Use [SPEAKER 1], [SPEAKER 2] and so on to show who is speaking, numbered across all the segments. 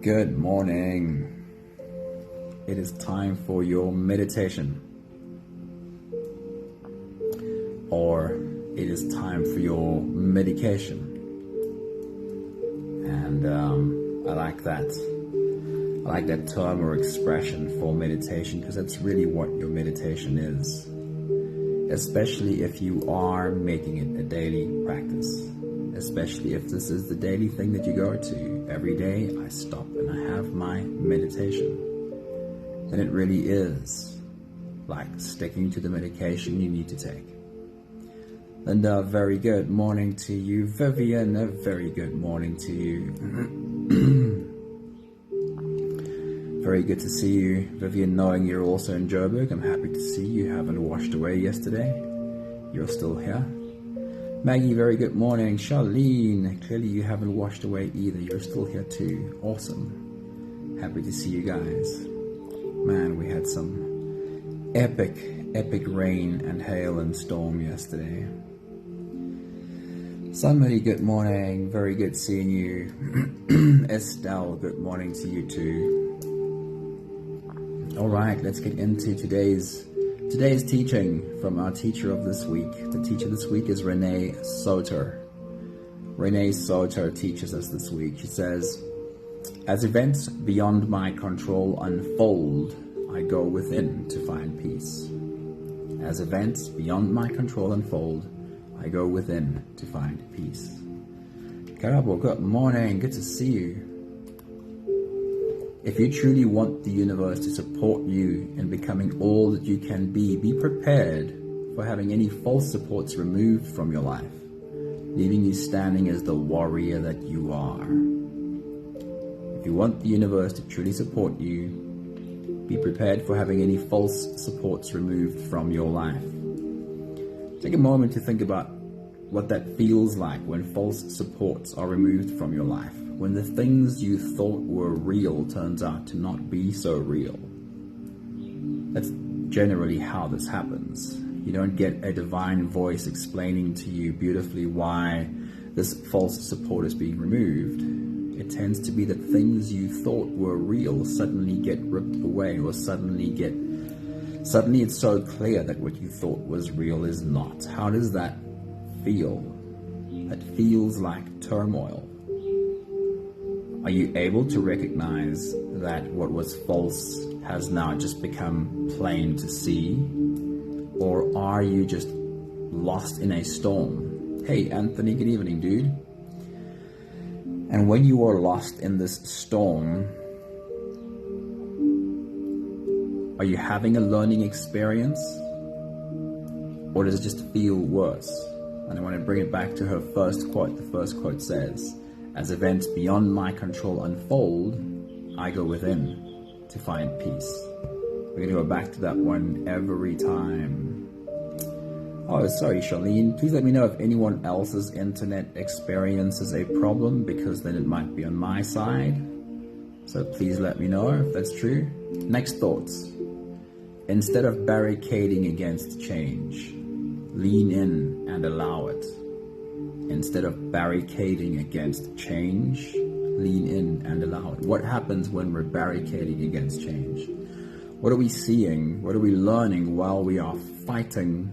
[SPEAKER 1] Good morning. It is time for your meditation, or it is time for your medication. And I like that. I like that term or expression for meditation, because that's really what your meditation is, especially if you are making it a daily practice. Especially if this is the daily thing that you go to. Every day I stop and I have my meditation. Then it really is like sticking to the medication you need to take. Linda, very good morning to you. Vivian, a very good morning to you. Very good to see you. Vivian, knowing you're also in Joburg, I'm happy to see you haven't washed away yesterday. You're still here. Maggie, very good morning. Charlene, clearly you haven't washed away either. You're still here too. Awesome. Happy to see you guys. Man, we had some epic rain and hail and storm yesterday. Somebody, good morning. Very good seeing you. Estelle, good morning to you too. All right, let's get into today's teaching from our teacher of this week. The teacher this week is Renae Sauter. Renae Sauter teaches us this week. She says, as events beyond my control unfold, I go within to find peace. As events beyond my control unfold, I go within to find peace. Karabo, good morning. Good to see you. If you truly want the universe to support you in becoming all that you can be prepared for having any false supports removed from your life, leaving you standing as the warrior that you are. If you want the universe to truly support you, be prepared for having any false supports removed from your life. Take a moment to think about what that feels like when false supports are removed from your life. When the things you thought were real turns out to not be so real. That's generally how this happens. You don't get a divine voice explaining to you beautifully why this false support is being removed. It tends to be that things you thought were real suddenly get ripped away, or suddenly it's so clear that what you thought was real is not. How does that feel? That feels like turmoil. Are you able to recognize that what was false has now just become plain to see? Or are you just lost in a storm? Hey, Anthony, good evening, dude. And when you are lost in this storm, are you having a learning experience? Or does it just feel worse? And I want to bring it back to her first quote. The first quote says, as events beyond my control unfold, I go within to find peace. We're going to go back to that one every time. Oh, sorry, Charlene. Please let me know if anyone else's internet experiences a problem, because then it might be on my side. So please let me know if that's true. Next thoughts. Instead of barricading against change, lean in and allow it. Instead of barricading against change, lean in and allow it. What happens when we're barricading against change? What are we seeing? What are we learning while we are fighting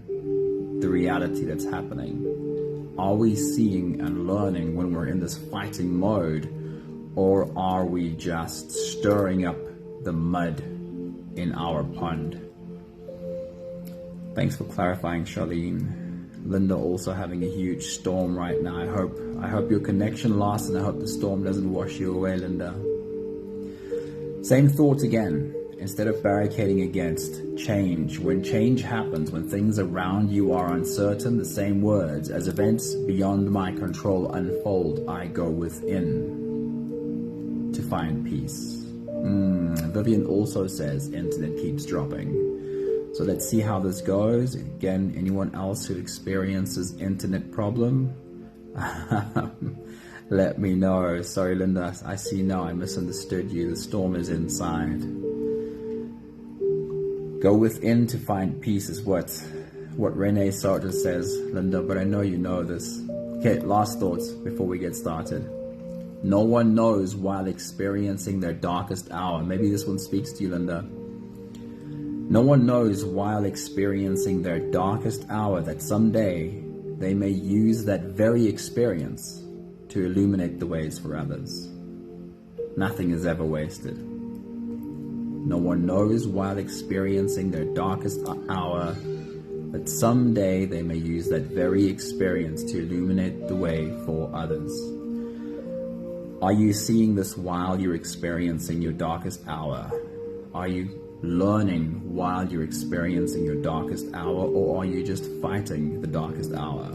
[SPEAKER 1] the reality that's happening? Are we seeing and learning when we're in this fighting mode, or are we just stirring up the mud in our pond? Thanks for clarifying, Charlene. Linda also having a huge storm right now. I hope your connection lasts, and I hope the storm doesn't wash you away, Linda. Same thought again. Instead of barricading against change, when change happens, when things around you are uncertain, the same words. As events beyond my control unfold, I go within to find peace. Vivian also says internet keeps dropping. So let's see how this goes. Again, anyone else who experiences internet problem, let me know. Sorry, Linda, I see now I misunderstood you. The storm is inside. Go within to find peace is what Renae Sauter says, Linda, but I know you know this. Okay, last thoughts before we get started. No one knows while experiencing their darkest hour. Maybe this one speaks to you, Linda. No one knows while experiencing their darkest hour that someday they may use that very experience to illuminate the ways for others. Nothing is ever wasted. No one knows while experiencing their darkest hour that someday they may use that very experience to illuminate the way for others. Are you seeing this while you're experiencing your darkest hour? Are you learning while you're experiencing your darkest hour, or are you just fighting the darkest hour?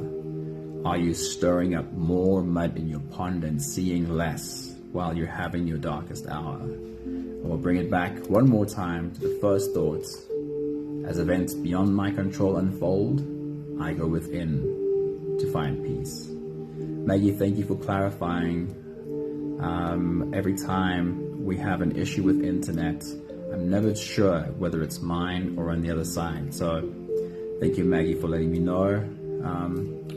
[SPEAKER 1] Are you stirring up more mud in your pond and seeing less while you're having your darkest hour? And we'll bring it back one more time to the first thoughts. As events beyond my control unfold, I go within to find peace. Maggie, thank you for clarifying. Every time we have an issue with internet, I'm never sure whether it's mine or on the other side. So thank you, Maggie, for letting me know.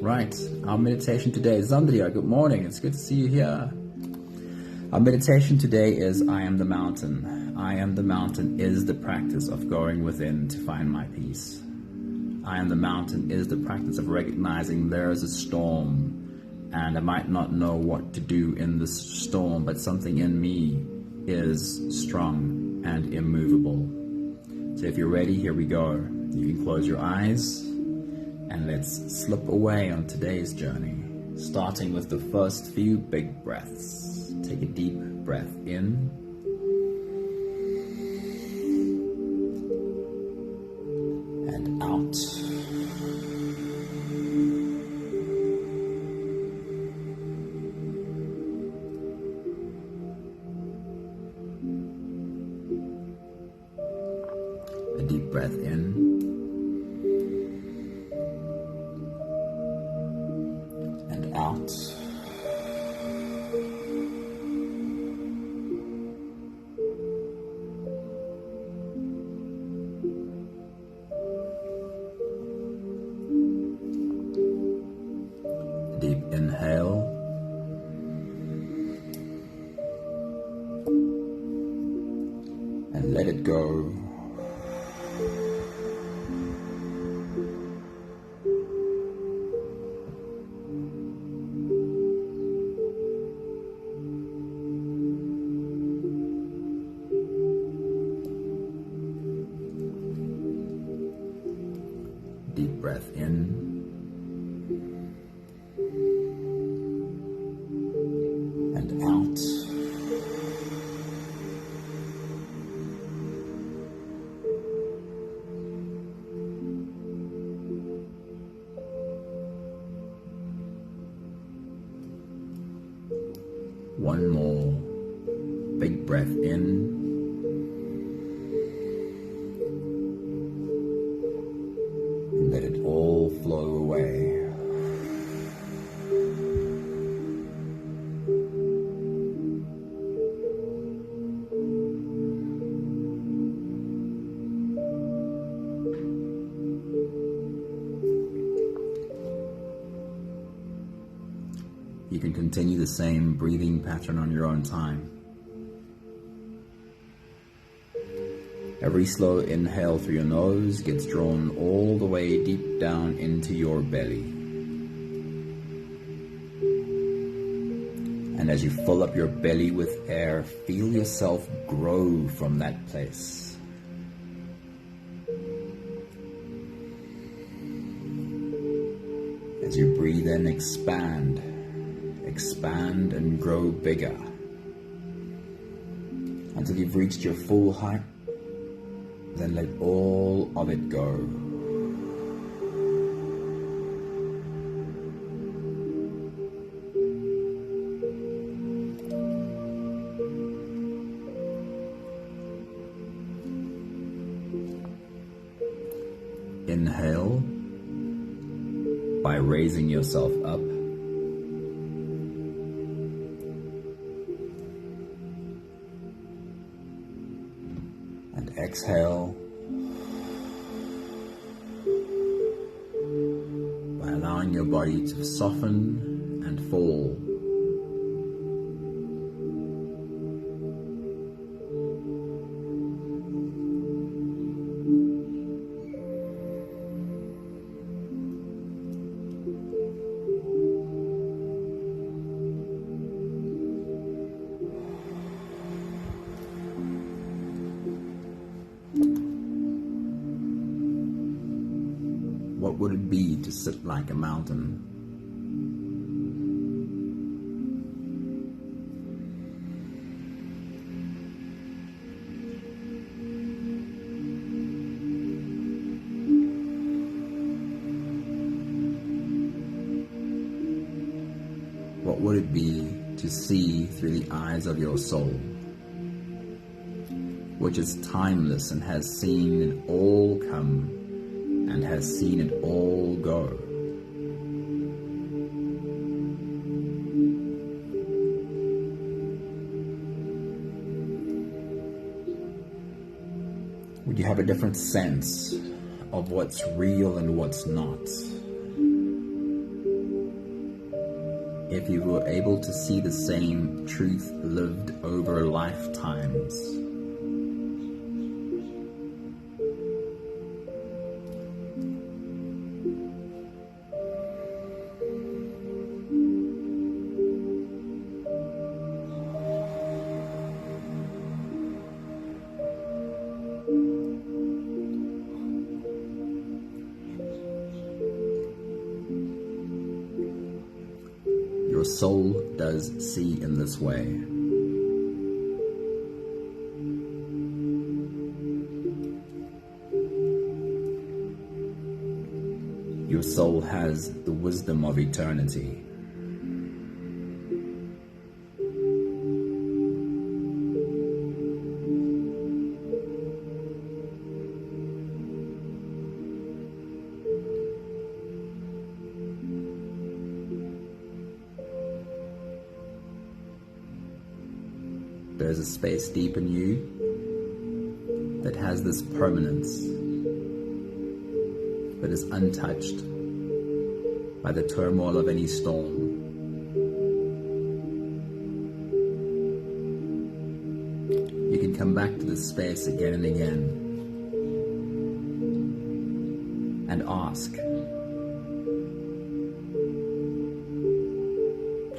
[SPEAKER 1] Right, our meditation today. Zandria, good morning. It's good to see you here. Our meditation today is I am the mountain. I am the mountain is the practice of going within to find my peace. I am the mountain is the practice of recognizing there is a storm and I might not know what to do in this storm, but something in me is strong and immovable. So if you're ready, here we go. You can close your eyes and let's slip away on today's journey, starting with the first few big breaths. Take a deep breath in and out. A deep breath in and out. Deep inhale and let it go. Deep breath in and out. One more big breath in and let it all flow away. You can continue the same breathing pattern on your own time. Every slow inhale through your nose gets drawn all the way deep down into your belly. And as you fill up your belly with air, feel yourself grow from that place. As you breathe in, expand and grow bigger until you've reached your full height. Then let all of it go. Inhale by raising yourself up. And exhale by allowing your body to soften and fall What would it be to sit like a mountain? What would it be to see through the eyes of your soul, which is timeless and has seen it all come and has seen it all go? Would you have a different sense of what's real and what's not if you were able to see the same truth lived over lifetimes? Your soul does see in this way. Your soul has the wisdom of eternity. There's a space deep in you that has this permanence, that is untouched by the turmoil of any storm. You can come back to this space again and again and ask,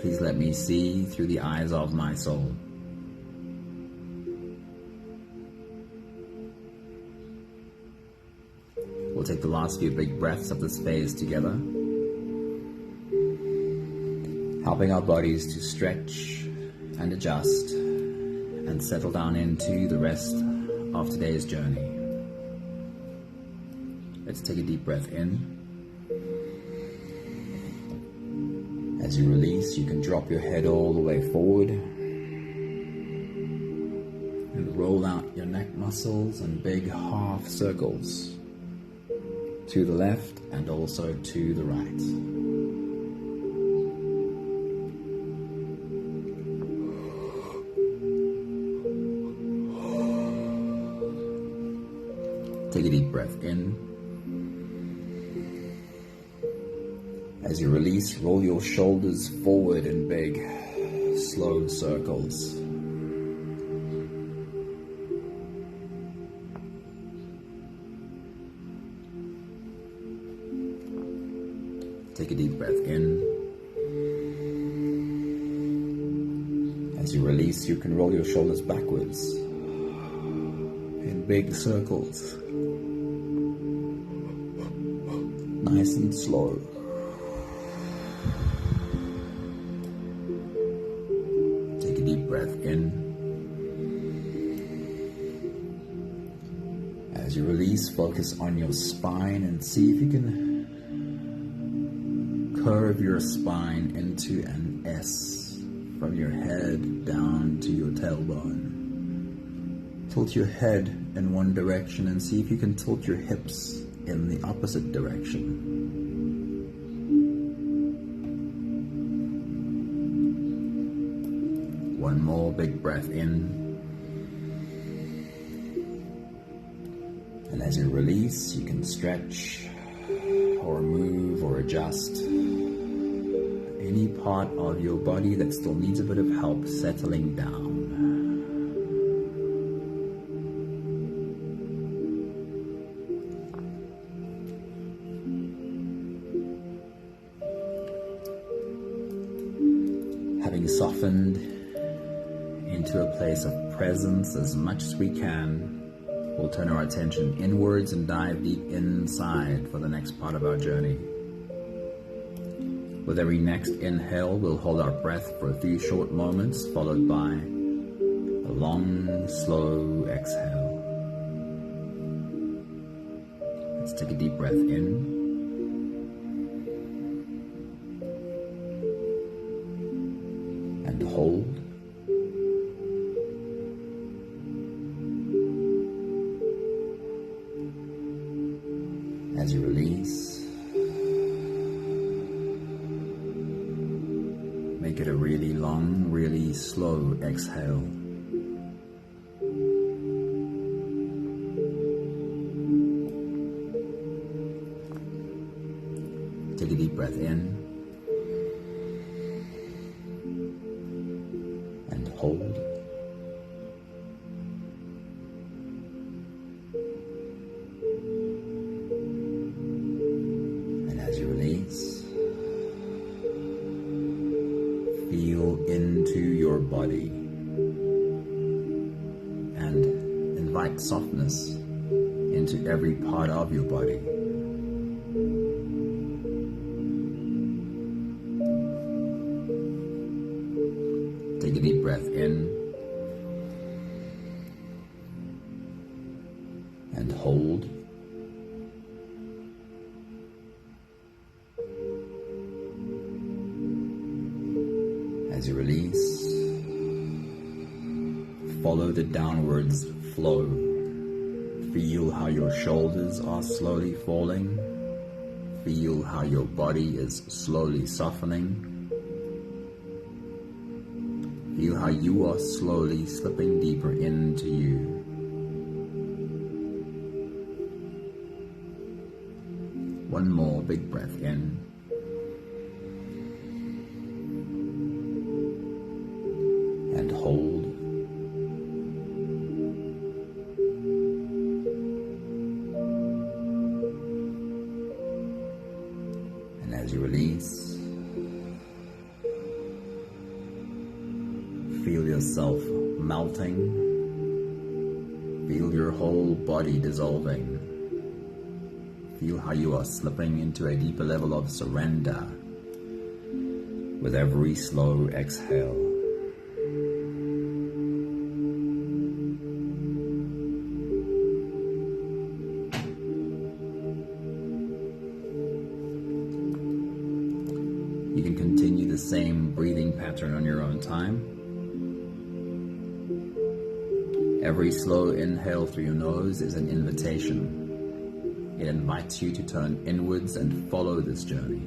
[SPEAKER 1] please let me see through the eyes of my soul. We'll take the last few big breaths of this phase together, helping our bodies to stretch and adjust and settle down into the rest of today's journey. Let's take a deep breath in. As you release, you can drop your head all the way forward and roll out your neck muscles in big half circles to the left and also to the right. Take a deep breath in. As you release, roll your shoulders forward in big, slow circles. Take a deep breath in. As you release, you can roll your shoulders backwards in big circles. Nice and slow. Take a deep breath in. As you release, focus on your spine and see if you can curve your spine into an S from your head down to your tailbone. Tilt your head in one direction and see if you can tilt your hips in the opposite direction. One more big breath in. And as you release, you can stretch or move or adjust any part of your body that still needs a bit of help settling down. Having softened into a place of presence as much as we can, we'll turn our attention inwards and dive deep inside for the next part of our journey. With every next inhale, we'll hold our breath for a few short moments, followed by a long, slow exhale. Let's take a deep breath in. And hold. As you release, make it a really long, really slow exhale. Take a deep breath in and hold. And as you release, feel into your body and invite softness into every part of your body. Take a deep breath in and hold. As you release, follow the downwards flow. Feel how your shoulders are slowly falling. Feel how your body is slowly softening. Feel how you are slowly slipping deeper into you. One more big breath in. And hold. And as you release, feel yourself melting. Feel your whole body dissolving. Feel how you are slipping into a deeper level of surrender with every slow exhale. You can continue the same breathing pattern on your own time. Every slow inhale through your nose is an invitation. It invites you to turn inwards and follow this journey.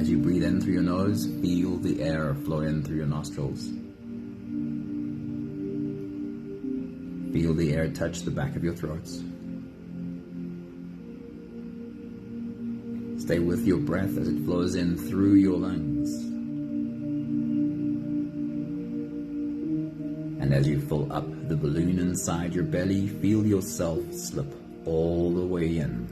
[SPEAKER 1] As you breathe in through your nose, feel the air flow in through your nostrils. Feel the air touch the back of your throats. Stay with your breath as it flows in through your lungs. And as you fill up the balloon inside your belly, feel yourself slip all the way in.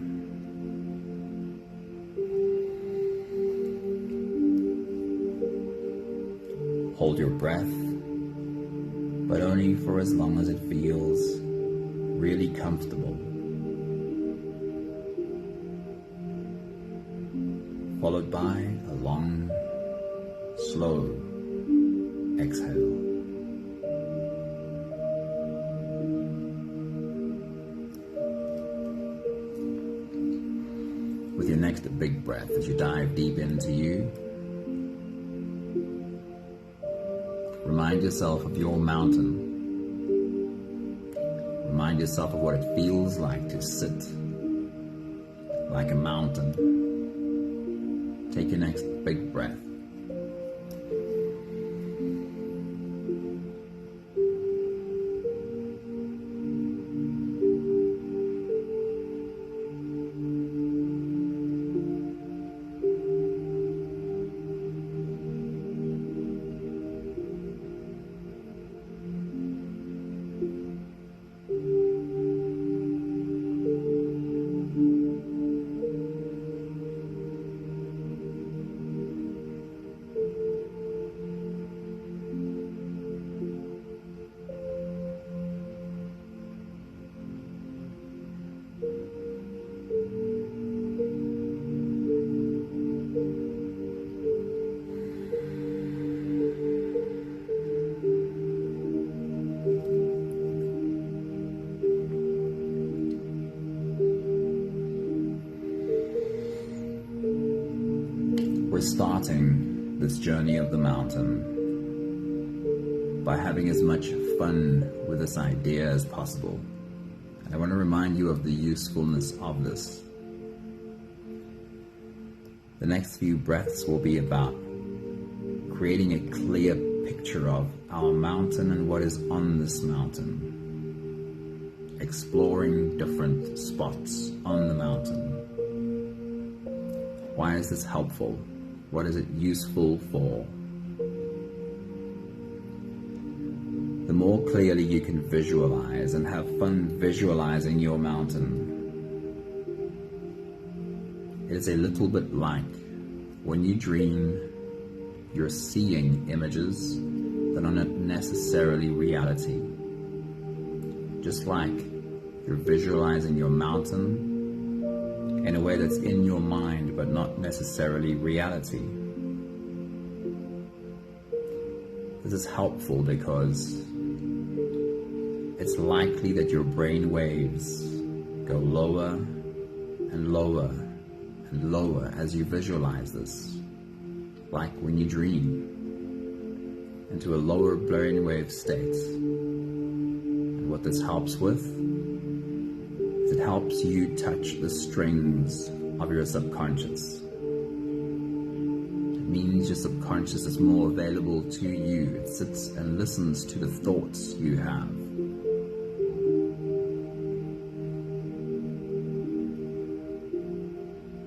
[SPEAKER 1] Hold your breath, but only for as long as it feels really comfortable. Followed by a long, slow exhale. With your next big breath, as you dive deep into you, remind yourself of your mountain. Remind yourself of what it feels like to sit like a mountain. Take your next big breath. starting this journey of the mountain by having as much fun with this idea as possible. And I want to remind you of the usefulness of this. The next few breaths will be about creating a clear picture of our mountain and what is on this mountain. Exploring different spots on the mountain. Why is this helpful? What is it useful for? The more clearly you can visualize and have fun visualizing your mountain, it is a little bit like when you dream, you're seeing images that are not necessarily reality. Just like you're visualizing your mountain in a way that's in your mind but not necessarily reality. This is helpful because it's likely that your brain waves go lower and lower and lower as you visualize this, like when you dream, into a lower brainwave state. And what this helps with is it helps you touch the strings of your subconscious. It means your subconscious is more available to you. It sits and listens to the thoughts you have.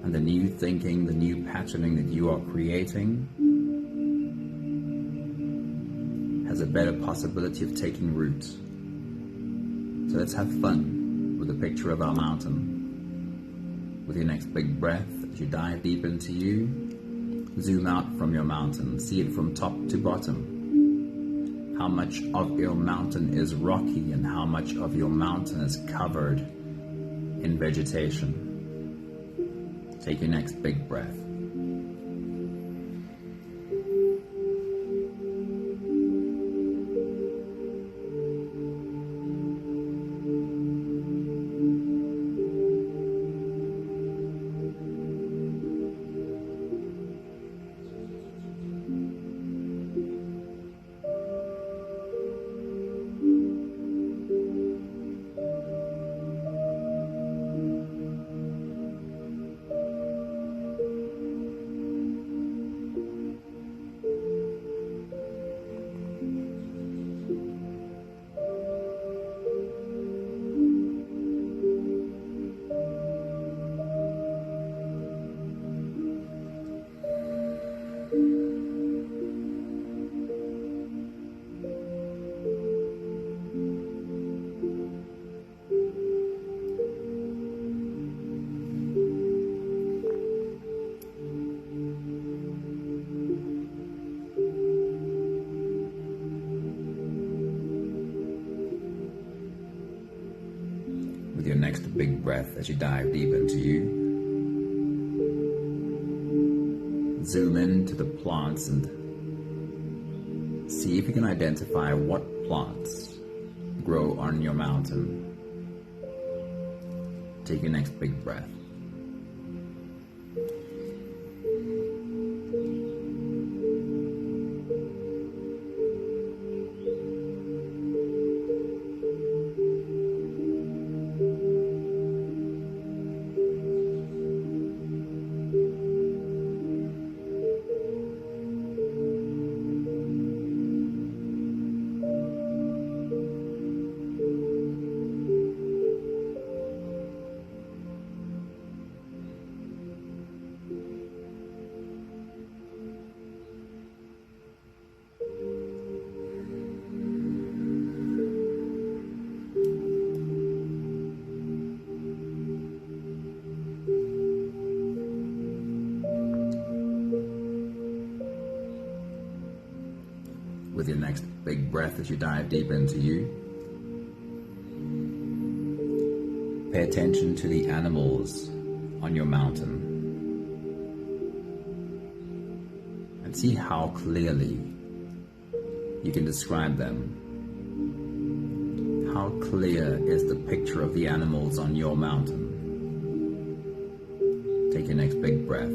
[SPEAKER 1] And the new thinking, the new patterning that you are creating has a better possibility of taking root. So let's have fun with the picture of our mountain. With your next big breath, as you dive deep into you, zoom out from your mountain, see it from top to bottom. How much of your mountain is rocky and how much of your mountain is covered in vegetation. Take your next big breath. With your next big breath as you dive deep into you, zoom into the plants and see if you can identify what plants grow on your mountain. Take your next big breath. With your next big breath as you dive deep into you, pay attention to the animals on your mountain and see how clearly you can describe them. How clear is the picture of the animals on your mountain? Take your next big breath.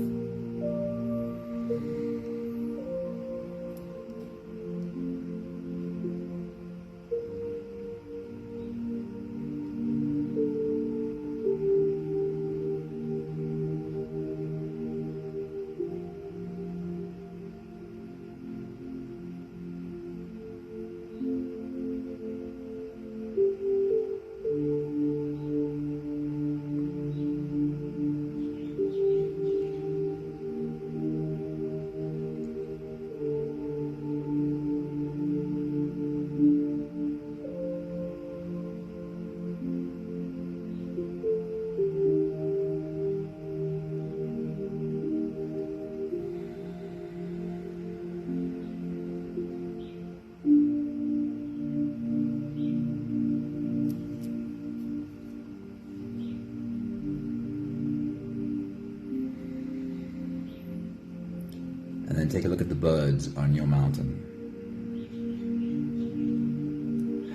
[SPEAKER 1] And take a look at the birds on your mountain.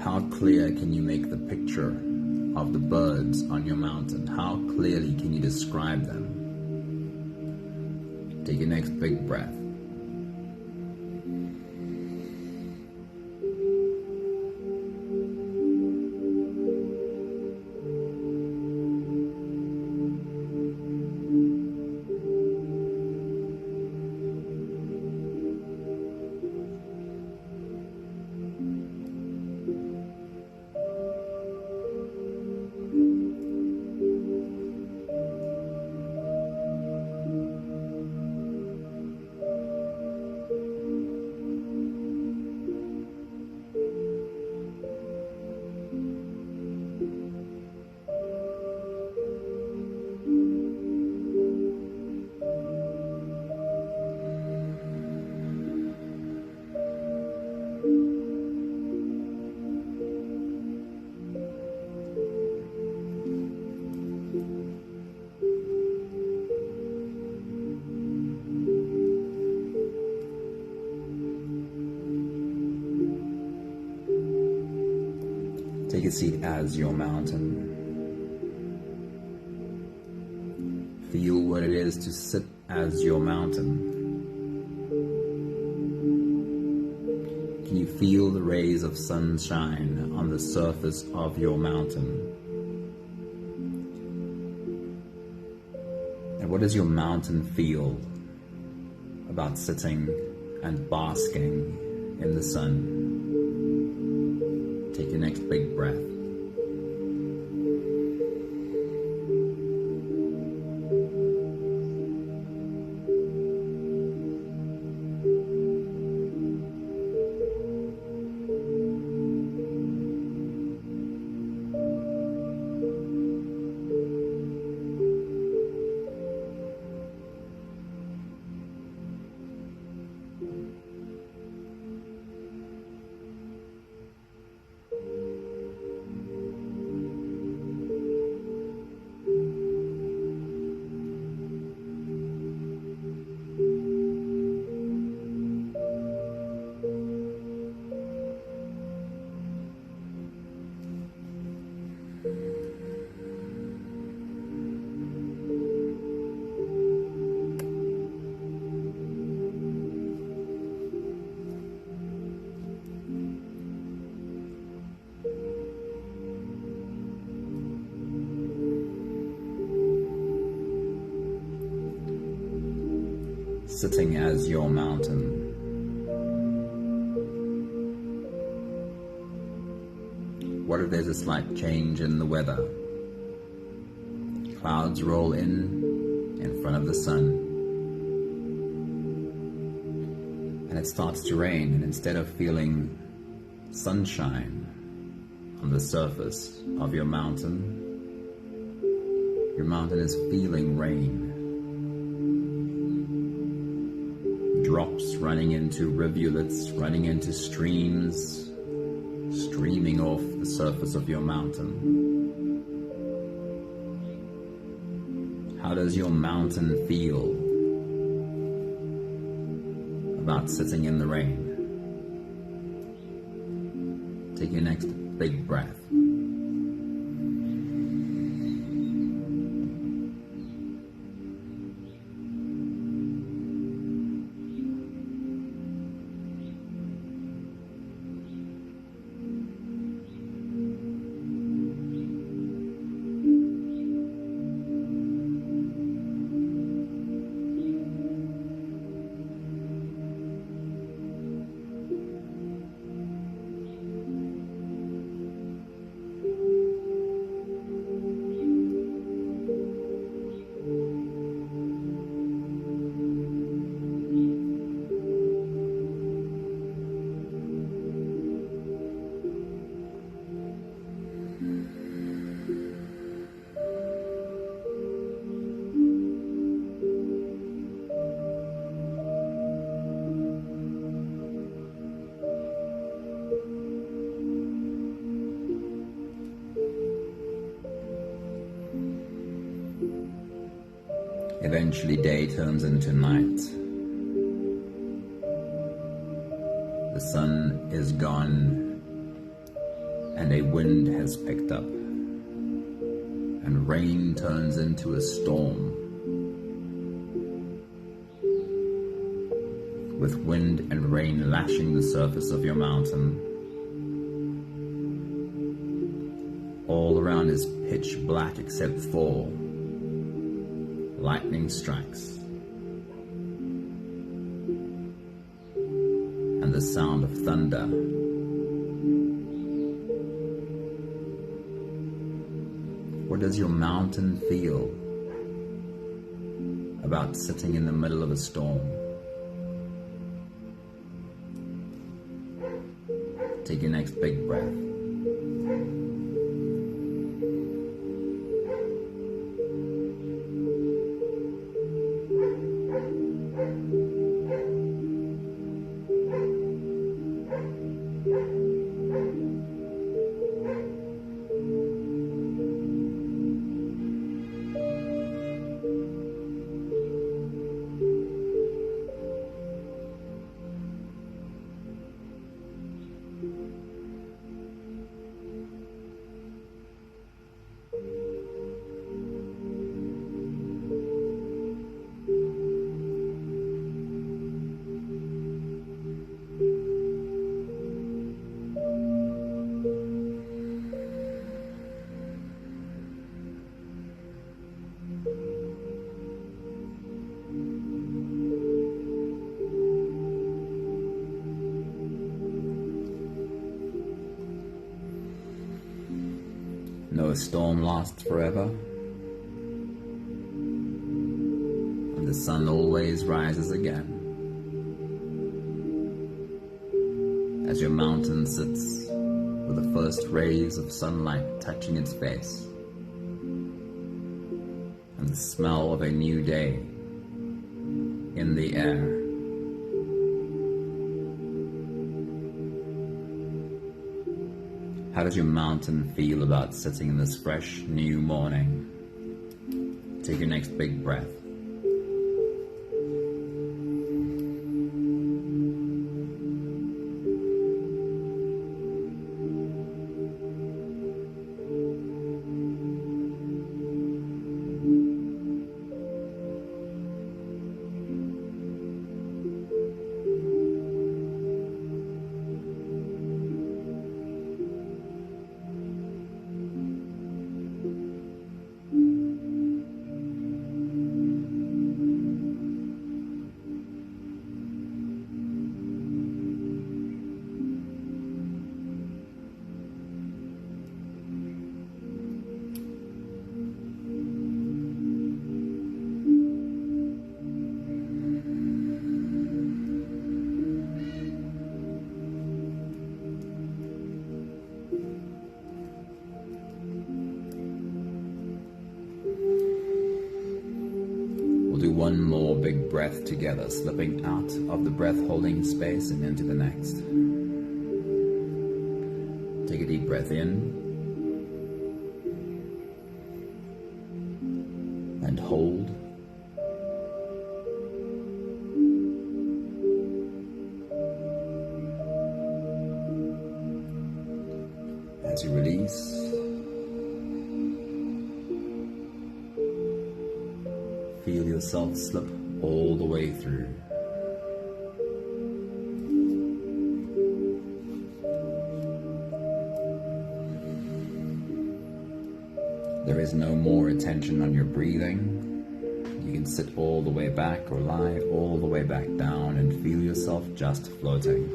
[SPEAKER 1] How clear can you make the picture of the birds on your mountain? How clearly can you describe them? Take your next big breath. Take a seat as your mountain. Feel what it is to sit as your mountain. Can you feel the rays of sunshine on the surface of your mountain? And what does your mountain feel about sitting and basking in the sun? Take your next big breath. Sitting as your mountain. What if there's a slight change in the weather? Clouds roll in front of the sun, and it starts to rain, and instead of feeling sunshine on the surface of your mountain is feeling rain. Drops running into rivulets, running into streams, streaming off the surface of your mountain. How does your mountain feel about sitting in the rain? Take your next big breath. Eventually day turns into night, The sun is gone, and a wind has picked up, and rain turns into a storm, with wind and rain lashing the surface of your mountain. All around is pitch black except for lightning strikes and the sound of thunder. What does your mountain feel about sitting in the middle of a storm? Take your next big breath. No storm lasts forever, and the sun always rises again. As your mountain sits with the first rays of sunlight touching its face, and the smell of a new day in the air. How does your mountain feel about sitting in this fresh, new morning? Take your next big breath. We'll do one more big breath together, slipping out of the breath-holding space and into the next. Take a deep breath in and hold. As you release, feel yourself slip all the way through. There is no more attention on your breathing. You can sit all the way back or lie all the way back down and feel yourself just floating.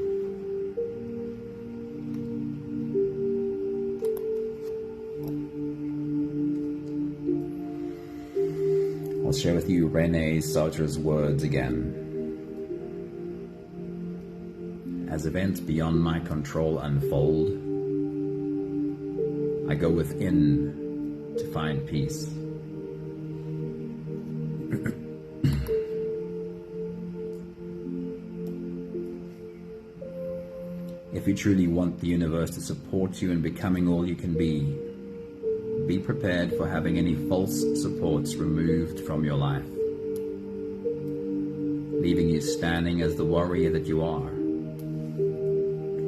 [SPEAKER 1] I'll share with you Renae Sauter's words again. As events beyond my control unfold, I go within to find peace. If you truly want the universe to support you in becoming all you can be prepared for having any false supports removed from your life, leaving you standing as the warrior that you are,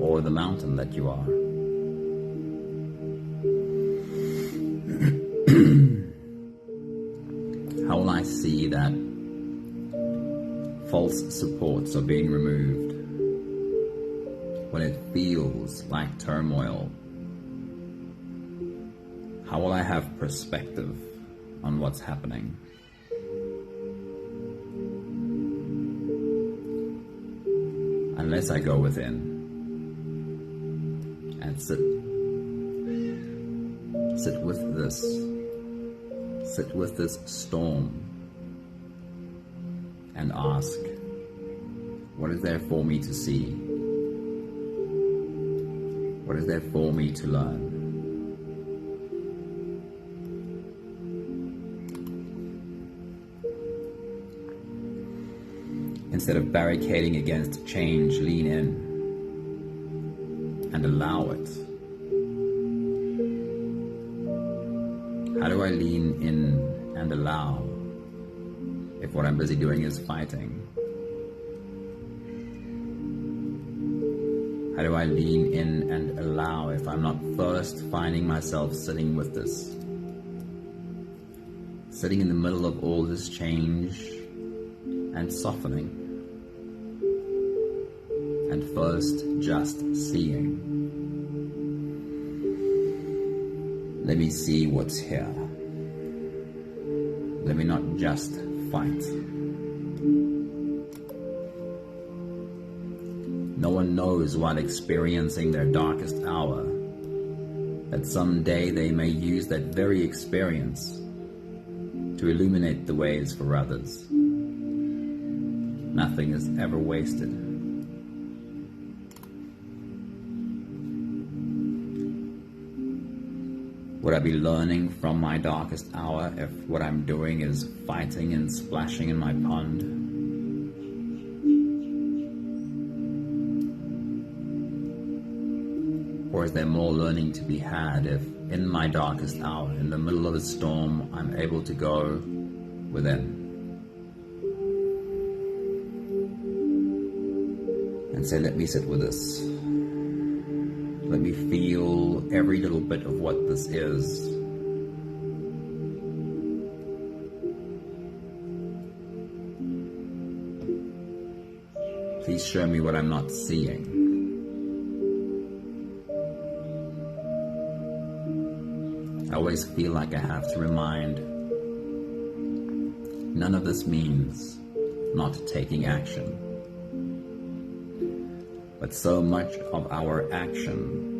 [SPEAKER 1] or the mountain that you are. How will I see that false supports are being removed when it feels like turmoil? How will I have perspective on what's happening? Unless I go within and sit with this storm and ask, what is there for me to see? What is there for me to learn? Instead of barricading against change, lean in and allow it. How do I lean in and allow if what I'm busy doing is fighting? How do I lean in and allow if I'm not first finding myself sitting with this? Sitting in the middle of all this change and softening. And first just seeing. Let me see what's here. Let me not just fight. No one knows while experiencing their darkest hour that someday they may use that very experience to illuminate the ways for others. Nothing is ever wasted. Would I be learning from my darkest hour if what I'm doing is fighting and splashing in my pond? Or is there more learning to be had if in my darkest hour, in the middle of a storm, I'm able to go within and say, let me sit with this. Let me feel every little bit of what this is. Please show me what I'm not seeing. I always feel like I have to remind, none of this means not taking action. But so much of our action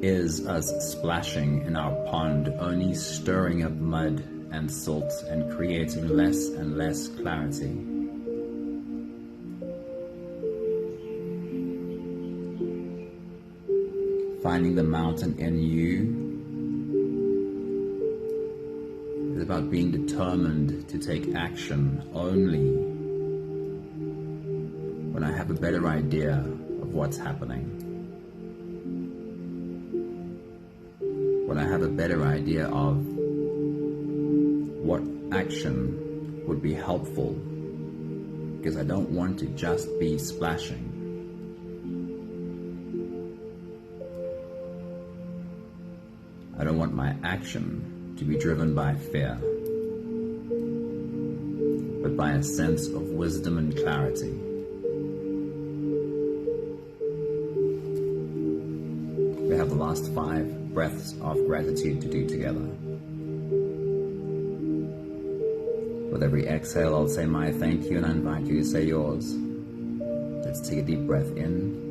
[SPEAKER 1] is us splashing in our pond, only stirring up mud and salt and creating less and less clarity. Finding the mountain in you is about being determined to take action only when I have a better idea of what's happening. When I have a better idea of what action would be helpful, because I don't want to just be splashing. I don't want my action to be driven by fear, but by a sense of wisdom and clarity. We have the last 5 breaths of gratitude to do together. With every exhale, I'll say my thank you and I invite you to say yours. Let's take a deep breath in.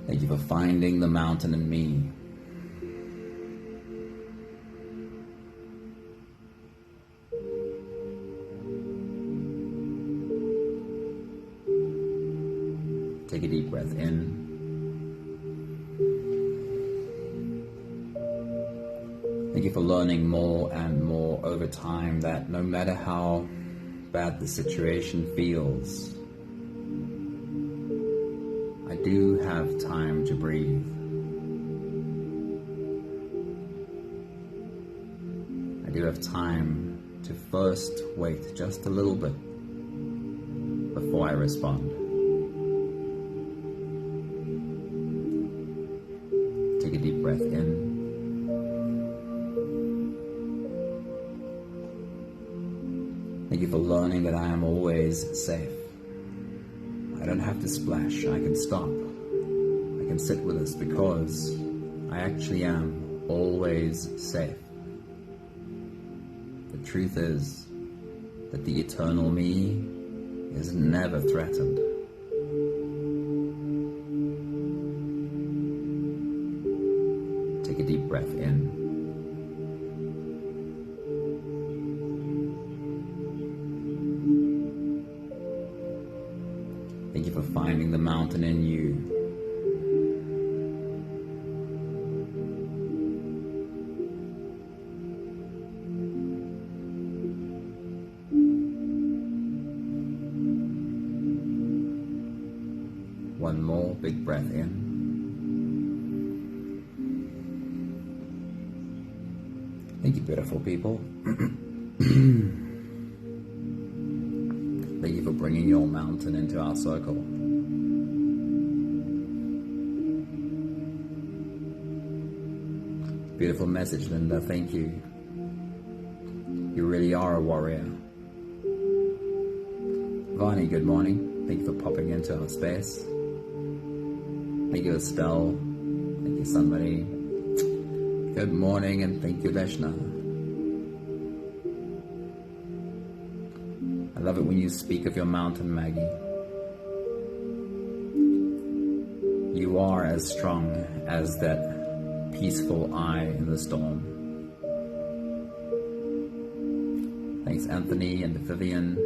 [SPEAKER 1] Thank you for finding the mountain in me. Take a deep breath in. Thank you for learning more and more over time that no matter how bad the situation feels, I do have time to breathe. I do have time to first wait just a little bit before I respond. Take a deep breath in. Thank you for learning that I am always safe. I don't have to splash, I can stop. I can sit with this because I actually am always safe. The truth is that the eternal me is never threatened. Take a deep breath in. Thank you for finding the mountain in you. One more big breath in. Thank you, beautiful people. Thank you for bringing your mountain into our circle. Beautiful message, Linda. Thank you. You really are a warrior. Vani, good morning. Thank you for popping into our space. Thank you, Estelle. Thank you, somebody. Good morning, and thank you, Leshna. I love it when you speak of your mountain, Maggie. You are as strong as that peaceful eye in the storm. Thanks, Anthony and Vivian,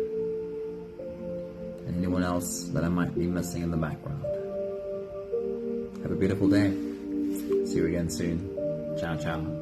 [SPEAKER 1] and anyone else that I might be missing in the background. Have a beautiful day. See you again soon. Ciao, ciao.